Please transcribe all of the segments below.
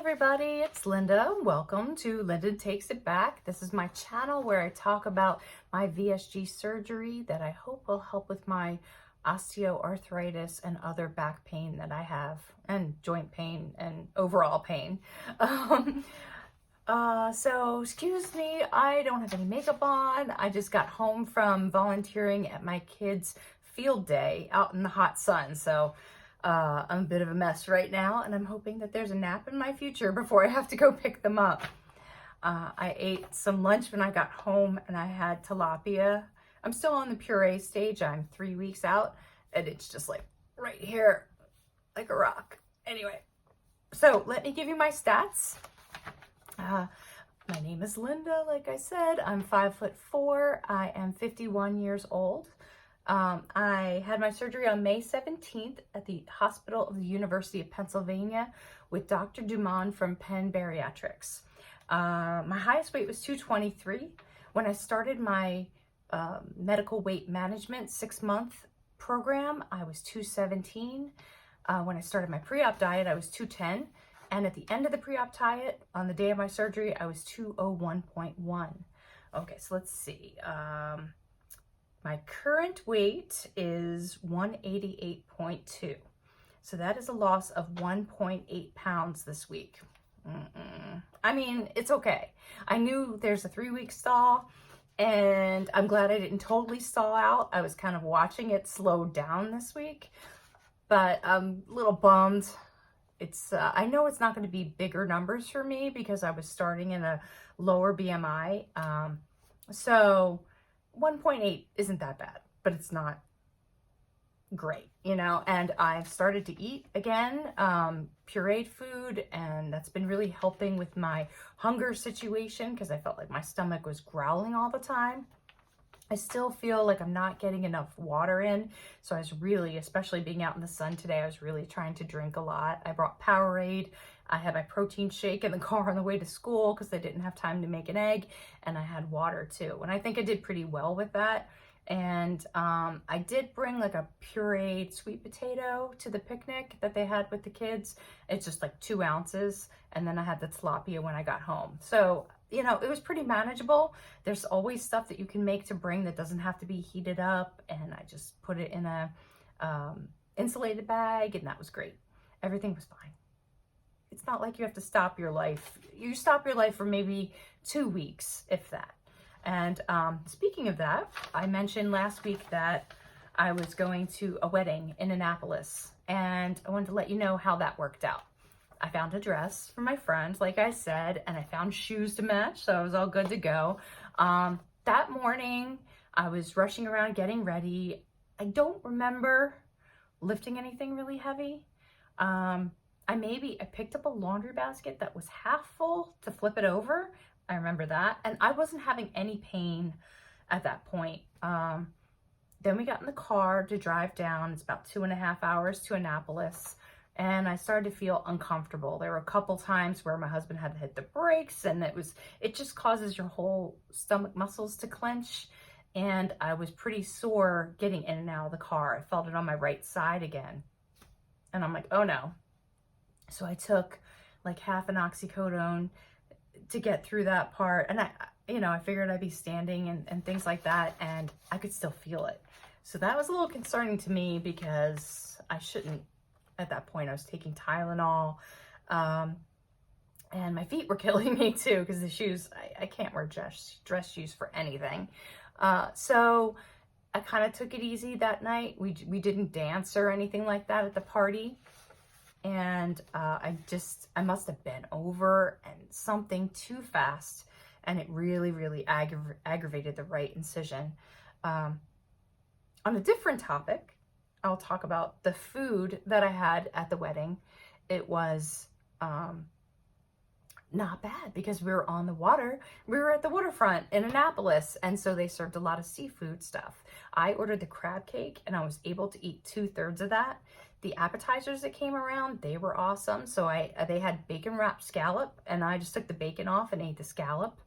everybody, it's Linda. Welcome to Linda Takes It Back. This is my channel where I talk about my VSG surgery that I hope will help with my osteoarthritis and other back pain that I have, and joint pain and overall pain. So excuse me, I don't have any makeup on. I just got home from volunteering at my kids' field day out in the hot sun. So I'm a bit of a mess right now, and I'm hoping that there's a nap in my future before I have to go pick them up. I ate some lunch when I got home, and I had tilapia. I'm still on the puree stage. I'm 3 weeks out, and it's just like right here, like a rock. Anyway, so let me give you my stats. My name is Linda, like I said. I'm 5'4". I am 51 years old. I had my surgery on May 17th at the Hospital of the University of Pennsylvania with Dr. Dumon from Penn Bariatrics. My highest weight was 223. When I started my medical weight management 6-month program, I was 217. When I started my pre-op diet, I was 210. And at the end of the pre-op diet, on the day of my surgery, I was 201.1. Okay, so let's see. My current weight is 188.2. So that is a loss of 1.8 pounds this week. I mean, it's okay. I knew there's a 3-week stall, and I'm glad I didn't totally stall out. I was kind of watching it slow down this week, but I'm a little bummed. I know it's not going to be bigger numbers for me because I was starting in a lower BMI. So 1.8 isn't that bad, but it's not great, you know. And I've started to eat again, pureed food, and that's been really helping with my hunger situation because I felt like my stomach was growling all the time. I still feel like I'm not getting enough water in, so I was really, especially being out in the sun today, I was really trying to drink a lot. I brought Powerade. I had my protein shake in the car on the way to school because I didn't have time to make an egg, and I had water too. And I think I did pretty well with that. And I did bring like a pureed sweet potato to the picnic that they had with the kids. It's just like 2 ounces. And then I had the tilapia when I got home. So, you know, it was pretty manageable. There's always stuff that you can make to bring that doesn't have to be heated up. And I just put it in a insulated bag, and that was great. Everything was fine. It's not like you have to stop your life. You stop your life for maybe 2 weeks, if that. And speaking of that, I mentioned last week that I was going to a wedding in Annapolis, and I wanted to let you know how that worked out. I found a dress for my friend, like I said, and I found shoes to match, so I was all good to go. That morning, I was rushing around getting ready. I don't remember lifting anything really heavy. I picked up a laundry basket that was half full to flip it over. I remember that. And I wasn't having any pain at that point. Then we got in the car to drive down. It's about 2.5 hours to Annapolis. And I started to feel uncomfortable. There were a couple times where my husband had to hit the brakes, and it just causes your whole stomach muscles to clench. And I was pretty sore getting in and out of the car. I felt it on my right side again. And I'm like, oh no. So I took like half an oxycodone to get through that part. And I figured I'd be standing and things like that, and I could still feel it. So that was a little concerning to me because I shouldn't, at that point I was taking Tylenol, and my feet were killing me too because the shoes, I can't wear dress shoes for anything. So I kind of took it easy that night. We didn't dance or anything like that at the party. And I must have bent over and something too fast, and it really, really aggravated the right incision. On a different topic, I'll talk about the food that I had at the wedding. It was not bad because we were on the water. We were at the waterfront in Annapolis, and so they served a lot of seafood stuff. I ordered the crab cake, and I was able to eat 2/3 of that. The appetizers that came around, they were awesome. So they had bacon wrapped scallop, and I just took the bacon off and ate the scallop.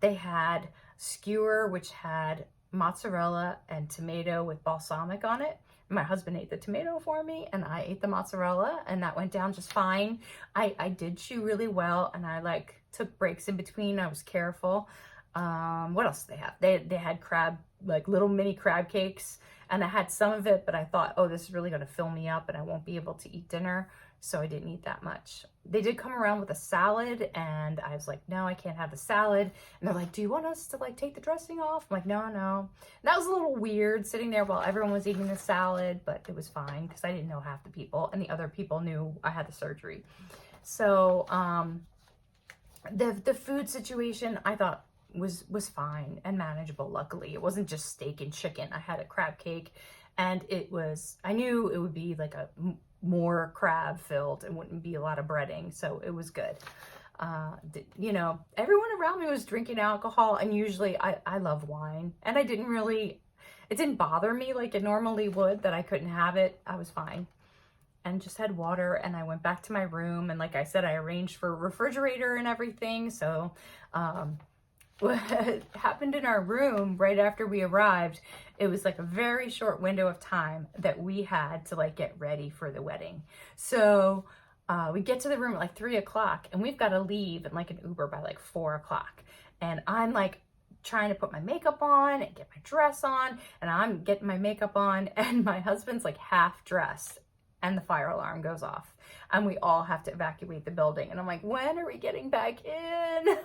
They had skewer, which had mozzarella and tomato with balsamic on it. My husband ate the tomato for me and I ate the mozzarella, and that went down just fine. I did chew really well, and I like took breaks in between. I was careful. What else did they have? They had crab, like little mini crab cakes, and I had some of it, but I thought, oh, this is really going to fill me up and I won't be able to eat dinner. So I didn't eat that much. They did come around with a salad, and I was like, no, I can't have the salad. And they're like, do you want us to like take the dressing off? I'm like, no. And that was a little weird sitting there while everyone was eating the salad, but it was fine because I didn't know half the people, and the other people knew I had the surgery. So the food situation I thought was fine and manageable. Luckily, it wasn't just steak and chicken. I had a crab cake, and I knew it would be like a more crab filled and wouldn't be a lot of breading, so it was good. You know, everyone around me was drinking alcohol, and usually I love wine, and it didn't bother me like it normally would that I couldn't have it. I was fine, and just had water, and I went back to my room, and like I said, I arranged for a refrigerator and everything. So what happened in our room right after we arrived, it was like a very short window of time that we had to like get ready for the wedding. So we get to the room at like 3 o'clock, and we've got to leave in like an Uber by like 4 o'clock. And I'm like trying to put my makeup on and get my dress on, and I'm getting my makeup on, and my husband's like half dressed, and the fire alarm goes off, and we all have to evacuate the building. And I'm like, when are we getting back in?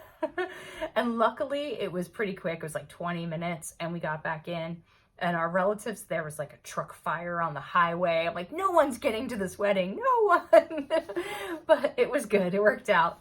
And luckily it was pretty quick. It was like 20 minutes and we got back in, and our relatives, there was like a truck fire on the highway. I'm like, no one's getting to this wedding, no one. But it was good, it worked out.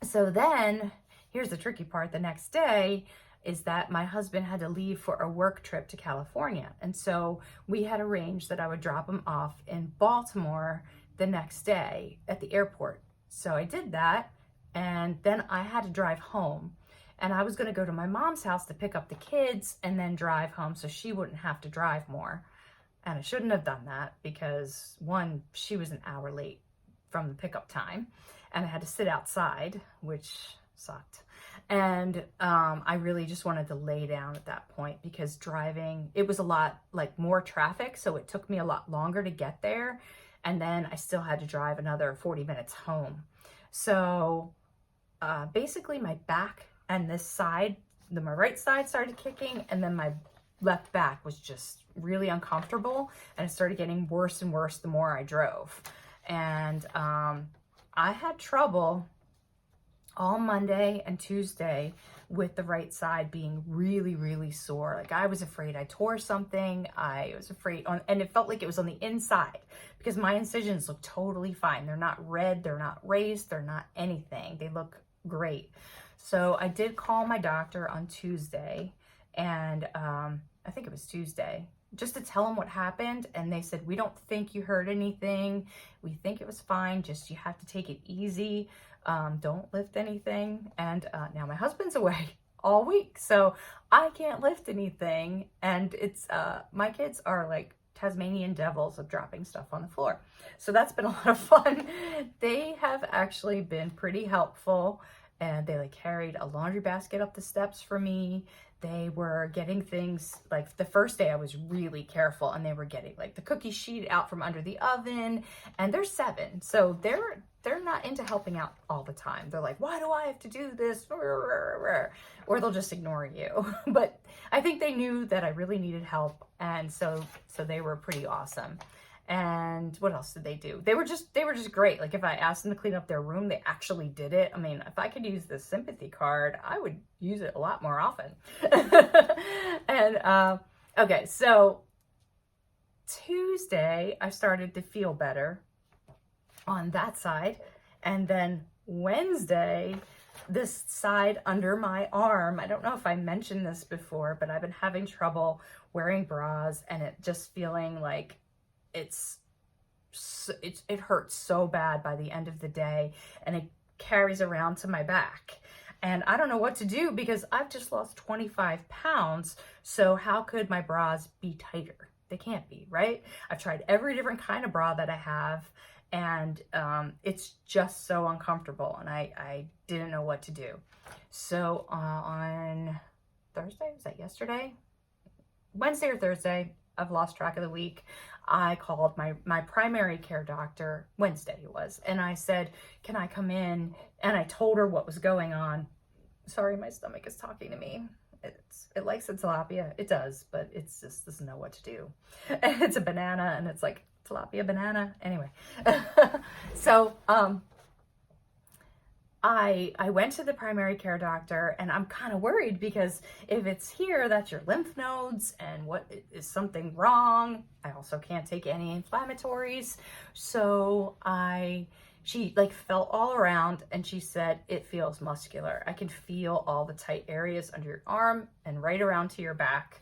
So then here's the tricky part. The next day is that my husband had to leave for a work trip to California. And so we had arranged that I would drop him off in Baltimore the next day at the airport. So I did that, and then I had to drive home. And I was gonna go to my mom's house to pick up the kids and then drive home so she wouldn't have to drive more. And I shouldn't have done that because, one, she was an hour late from the pickup time, and I had to sit outside, which sucked. And I really just wanted to lay down at that point because driving, it was a lot like more traffic, so it took me a lot longer to get there, and then I still had to drive another 40 minutes home. So basically my back and this side, my right side started kicking, and then my left back was just really uncomfortable, and it started getting worse and worse the more I drove. And I had trouble all Monday and Tuesday with the right side being really, really sore. Like I was afraid I tore something. I was afraid and it felt like it was on the inside because my incisions look totally fine. They're not red, they're not raised, they're not anything. They look great. So I did call my doctor on Tuesday, and I think it was Tuesday, just to tell them what happened. And they said, we don't think you hurt anything. We think it was fine. Just you have to take it easy. Don't lift anything. And now my husband's away all week, so I can't lift anything. And it's my kids are like Tasmanian devils of dropping stuff on the floor. So that's been a lot of fun. They have actually been pretty helpful, and they like carried a laundry basket up the steps for me. They were getting things, like the first day I was really careful, and they were getting like the cookie sheet out from under the oven, and they're 7. So they're not into helping out all the time. They're like, why do I have to do this? Or they'll just ignore you. But I think they knew that I really needed help. And so they were pretty awesome. And what else did they do? They were just great. Like if I asked them to clean up their room, they actually did it. I mean, if I could use the sympathy card, I would use it a lot more often. And okay, so Tuesday I started to feel better on that side, and then Wednesday, this side under my arm, I don't know if I mentioned this before, but I've been having trouble wearing bras, and it just feeling like it hurts so bad by the end of the day, and it carries around to my back. And I don't know what to do because I've just lost 25 pounds. So how could my bras be tighter? They can't be, right? I've tried every different kind of bra that I have, and it's just so uncomfortable, and I didn't know what to do. So on Thursday? Was that yesterday? Wednesday or Thursday. I've lost track of the week. I called my primary care doctor, Wednesday it was, and I said, can I come in? And I told her what was going on. Sorry, my stomach is talking to me. It likes its tilapia. It does, but it just doesn't know what to do. And it's a banana, and it's like, tilapia banana. Anyway. So, I went to the primary care doctor, and I'm kind of worried because if it's here, that's your lymph nodes, and what is something wrong? I also can't take anti-inflammatories. So she like felt all around, and she said, it feels muscular. I can feel all the tight areas under your arm and right around to your back.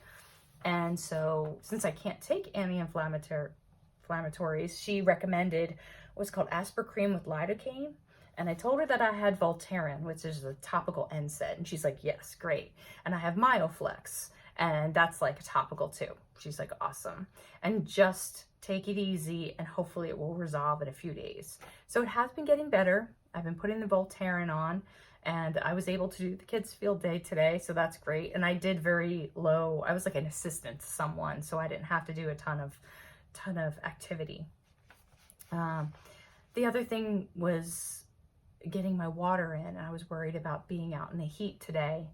And so since I can't take anti-inflammatories, she recommended what's called Aspercreme with lidocaine. And I told her that I had Voltaren, which is a topical NSAID. And she's like, yes, great. And I have Myoflex, and that's like a topical too. She's like, awesome. And just take it easy, and hopefully it will resolve in a few days. So it has been getting better. I've been putting the Voltaren on, and I was able to do the kids' field day today, so that's great. And I did very low. I was like an assistant to someone, so I didn't have to do a ton of activity. The other thing was getting my water in. I was worried about being out in the heat today,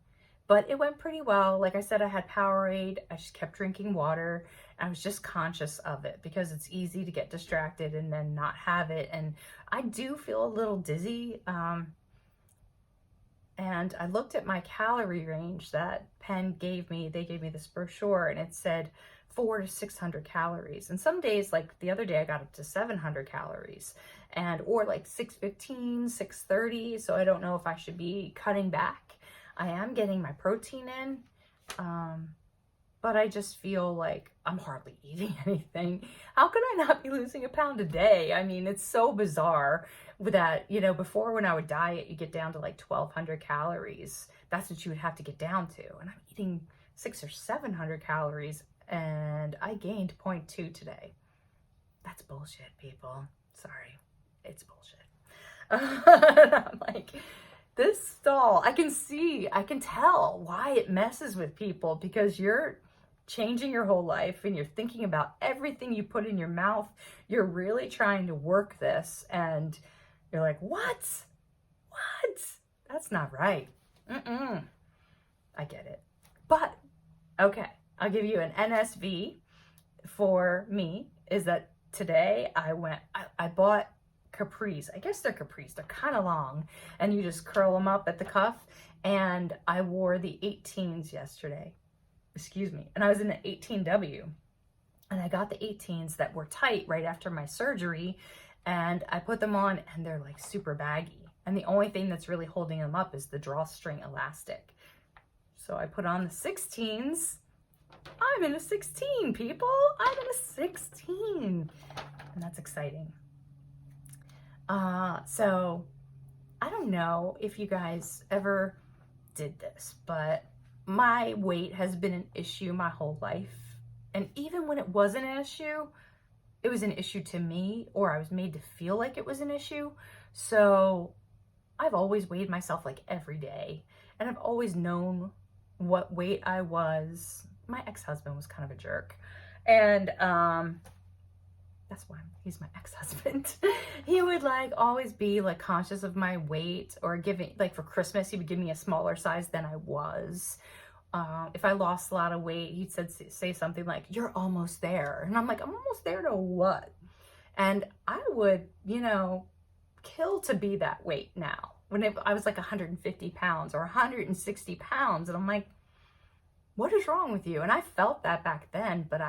but it went pretty well. Like I said, I had Powerade. I just kept drinking water. I was just conscious of it because it's easy to get distracted and then not have it. And I do feel a little dizzy. And I looked at my calorie range that Penn gave me. They gave me this brochure, and it said 400 to 600 calories. And some days, like the other day, I got up to 700 calories, or like 615, 630. So I don't know if I should be cutting back. I am getting my protein in, but I just feel like I'm hardly eating anything. How could I not be losing a pound a day? I mean, it's so bizarre that, you know, before when I would diet, you get down to like 1,200 calories. That's what you would have to get down to. And I'm eating 600 or 700 calories, and I gained 0.2 today. That's bullshit, people. Sorry. It's bullshit. I'm like, this stall, I can tell why it messes with people, because you're changing your whole life and you're thinking about everything you put in your mouth. You're really trying to work this, and you're like, what? That's not right. I get it. But, okay, I'll give you an NSV for me, is that today I bought capris. I guess they're capris. They're kind of long, and you just curl them up at the cuff. And I wore the 18s yesterday. Excuse me. And I was in the 18W. And I got the 18s that were tight right after my surgery. And I put them on, and they're like super baggy. And the only thing that's really holding them up is the drawstring elastic. So I put on the 16s. I'm in a 16, people. I'm in a 16. And that's exciting. So I don't know if you guys ever did this, but my weight has been an issue my whole life. And even when it wasn't an issue, it was an issue to me, or I was made to feel like it was an issue. So I've always weighed myself like every day, and I've always known what weight I was. My ex-husband was kind of a jerk, and that's why he's my ex-husband. He would like always be like conscious of my weight, or giving, like for Christmas, he would give me a smaller size than I was. If I lost a lot of weight, he'd say something like, you're almost there. And I'm like, I'm almost there to what? And I would, you know, kill to be that weight now. When I was like 150 pounds or 160 pounds. And I'm like, what is wrong with you? And I felt that back then, but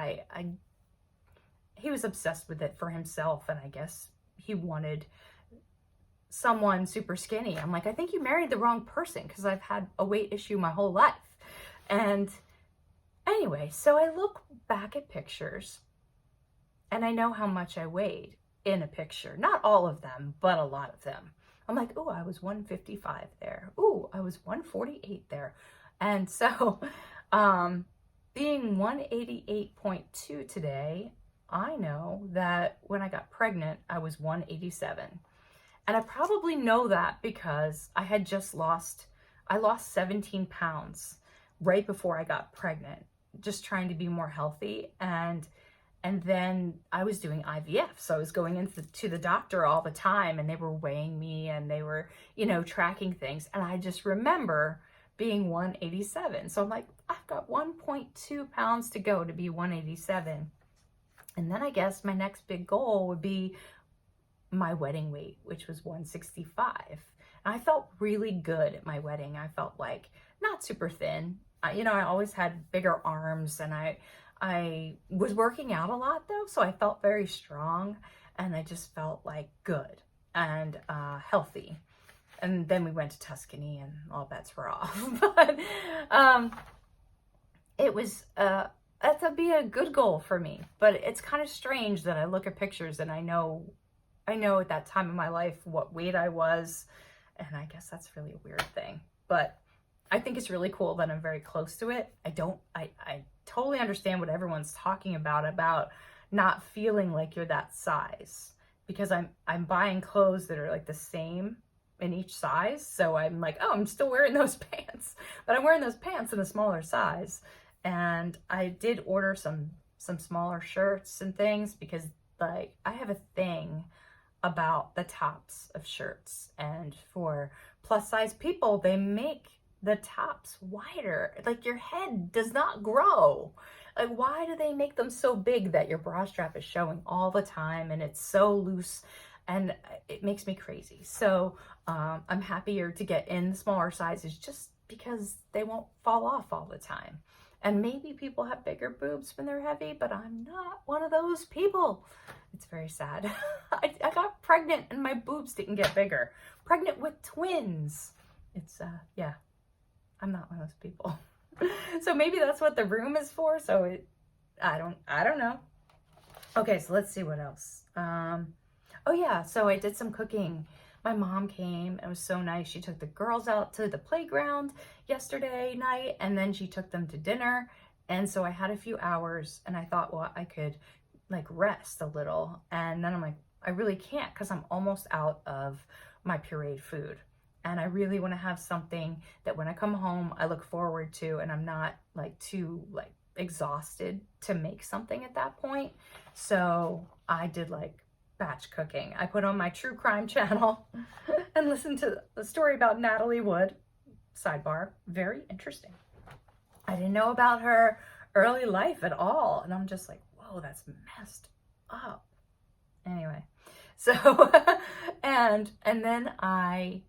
he was obsessed with it for himself. And I guess he wanted someone super skinny. I'm like, I think you married the wrong person, because I've had a weight issue my whole life. And anyway, so I look back at pictures, and I know how much I weighed in a picture. Not all of them, but a lot of them. I'm like, oh, I was 155 there. Oh, I was 148 there. And so being 188.2 today, I know that when I got pregnant, I was 187. And I probably know that because I lost 17 pounds right before I got pregnant, just trying to be more healthy. And then I was doing IVF. So I was going into to the doctor all the time, and they were weighing me and they were, tracking things. And I just remember being 187. So I'm like, I've got 1.2 pounds to go to be 187. And then I guess my next big goal would be my wedding weight, which was 165. And I felt really good at my wedding. I felt like not super thin. I always had bigger arms, and I was working out a lot though, so I felt very strong, and I just felt like good and healthy. And then we went to Tuscany, and all bets were off. But it was that'd be a good goal for me. But it's kind of strange that I look at pictures and I know at that time in my life what weight I was, and I guess that's really a weird thing. But I think it's really cool that I'm very close to it. I totally understand what everyone's talking about not feeling like you're that size, because I'm buying clothes that are like the same in each size. So I'm like, oh, I'm still wearing those pants, but I'm wearing those pants in a smaller size. And I did order some smaller shirts and things, because like I have a thing about the tops of shirts, and for plus size people, they make the tops wider. Like your head does not grow. Like, why do they make them so big that your bra strap is showing all the time and it's so loose? And it makes me crazy. So I'm happier to get in the smaller sizes, just because they won't fall off all the time. And maybe people have bigger boobs when they're heavy, but I'm not one of those people. It's very sad. I got pregnant and my boobs didn't get bigger. Pregnant with twins. It's, yeah. I'm not one of those people. So maybe that's what the room is for. So I don't know. Okay, so let's see what else. Oh yeah, so I did some cooking. My mom came. It was so nice. She took the girls out to the playground yesterday night, and then she took them to dinner. And so I had a few hours, and I thought, well, I could like rest a little. And then I'm like, I really can't, because I'm almost out of my pureed food. And I really want to have something that when I come home, I look forward to, and I'm not like too like exhausted to make something at that point. So I did like batch cooking. I put on my true crime channel and listened to the story about Natalie Wood. Sidebar, very interesting. I didn't know about her early life at all. And I'm just like, whoa, that's messed up. Anyway, so, and then I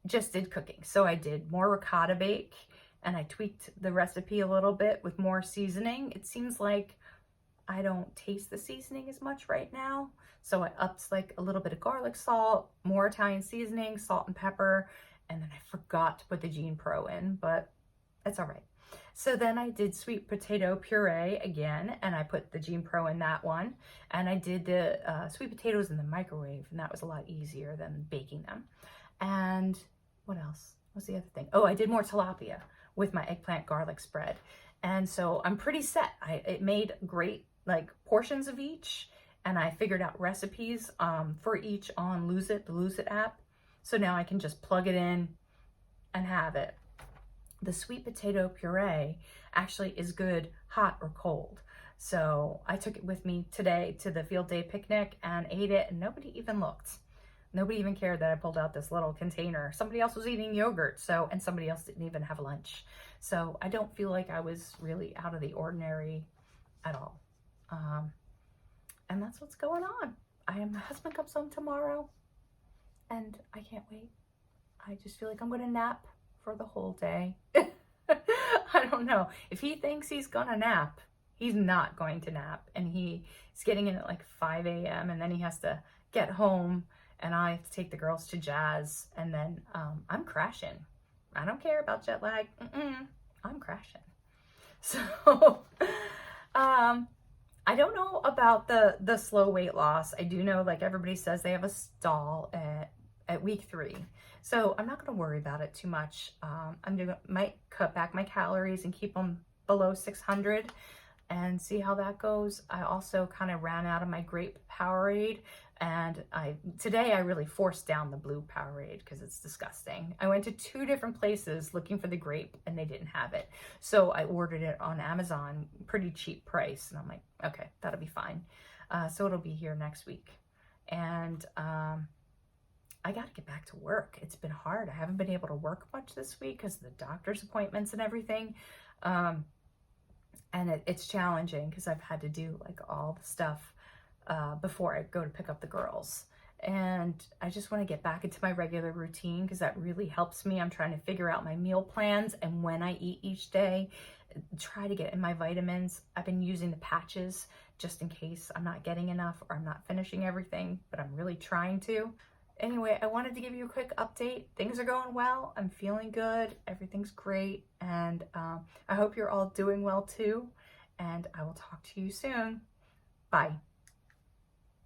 just did cooking. So I did more ricotta bake, and I tweaked the recipe a little bit with more seasoning. It seems like I don't taste the seasoning as much right now. So I upped like a little bit of garlic salt, more Italian seasoning, salt and pepper. And then I forgot to put the Gene Pro in, but it's all right. So then I did sweet potato puree again, and I put the Gene Pro in that one. And I did the sweet potatoes in the microwave, and that was a lot easier than baking them. And what else? What's the other thing? Oh, I did more tilapia with my eggplant garlic spread. And so I'm pretty set. It made great like portions of each, and I figured out recipes for each on Lose It, the Lose It app. So now I can just plug it in and have it. The sweet potato puree actually is good hot or cold. So I took it with me today to the field day picnic and ate it, and nobody even looked. Nobody even cared that I pulled out this little container. Somebody else was eating yogurt, and somebody else didn't even have lunch. So I don't feel like I was really out of the ordinary at all. And that's what's going on. My husband comes home tomorrow, and I can't wait. I just feel like I'm gonna nap for the whole day. I don't know. If he thinks he's gonna nap, he's not going to nap. And he's getting in at like 5 a.m. and then he has to get home, and I have to take the girls to jazz, and then I'm crashing. I don't care about jet lag. I'm crashing. So I don't know about the slow weight loss. I do know, like everybody says, they have a stall at week 3. So I'm not going to worry about it too much. Might cut back my calories and keep them below 600. and see how that goes. I also kind of ran out of my grape Powerade, and today I really forced down the blue Powerade because it's disgusting. I went to 2 different places looking for the grape and they didn't have it. So I ordered it on Amazon, pretty cheap price. And I'm like, okay, that'll be fine. So it'll be here next week. And I got to get back to work. It's been hard. I haven't been able to work much this week because of the doctor's appointments and everything. And it's challenging because I've had to do like all the stuff before I go to pick up the girls. And I just want to get back into my regular routine because that really helps me. I'm trying to figure out my meal plans and when I eat each day, try to get in my vitamins. I've been using the patches just in case I'm not getting enough or I'm not finishing everything, but I'm really trying to. Anyway, I wanted to give you a quick update. Things are going well. I'm feeling good. Everything's great. And I hope you're all doing well too. And I will talk to you soon. Bye.